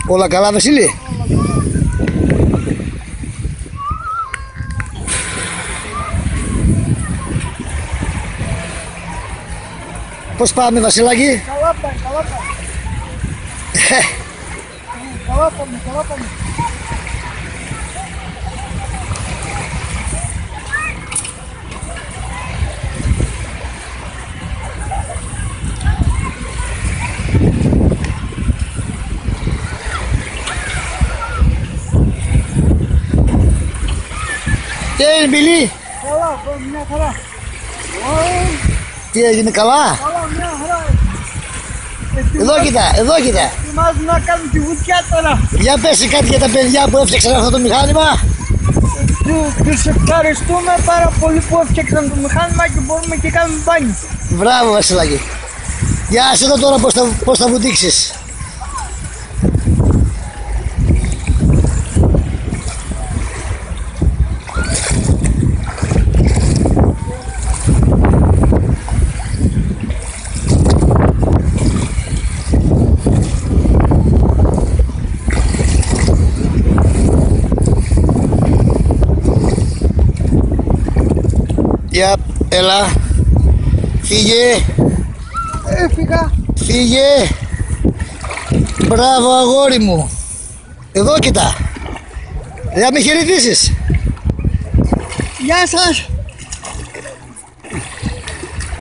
Όλα καλά, Βασίλη? Πώς πάμε, Βασιλάκη? Καλά πάμε, καλά πάμε. Καλά πάμε, καλά πάμε. Τι έγινε, Μπιλί? Καλά, μια χαρά. Τι έγινε, καλά? Καλά, μια χαρά. Εδώ κοίτα, εδώ κοίτα. Ετοιμάζουν να κάνουν τη βουτιά τώρα. Για πες κάτι για τα παιδιά που έφτιαξαν αυτό το μηχάνημα. Τους ευχαριστούμε πάρα πολύ που έφτιαξαν το μηχάνημα και μπορούμε και κάνουμε μπάνιο. Μπράβο, Βασιλάκη. Για σε δω τώρα πώς θα βουτήξεις. Για, έλα. Φύγε. Έφυγα. Φύγε. Μπράβο, αγόρι μου. Εδώ κοίτα. Για με χαιρετήσεις. Γεια σας.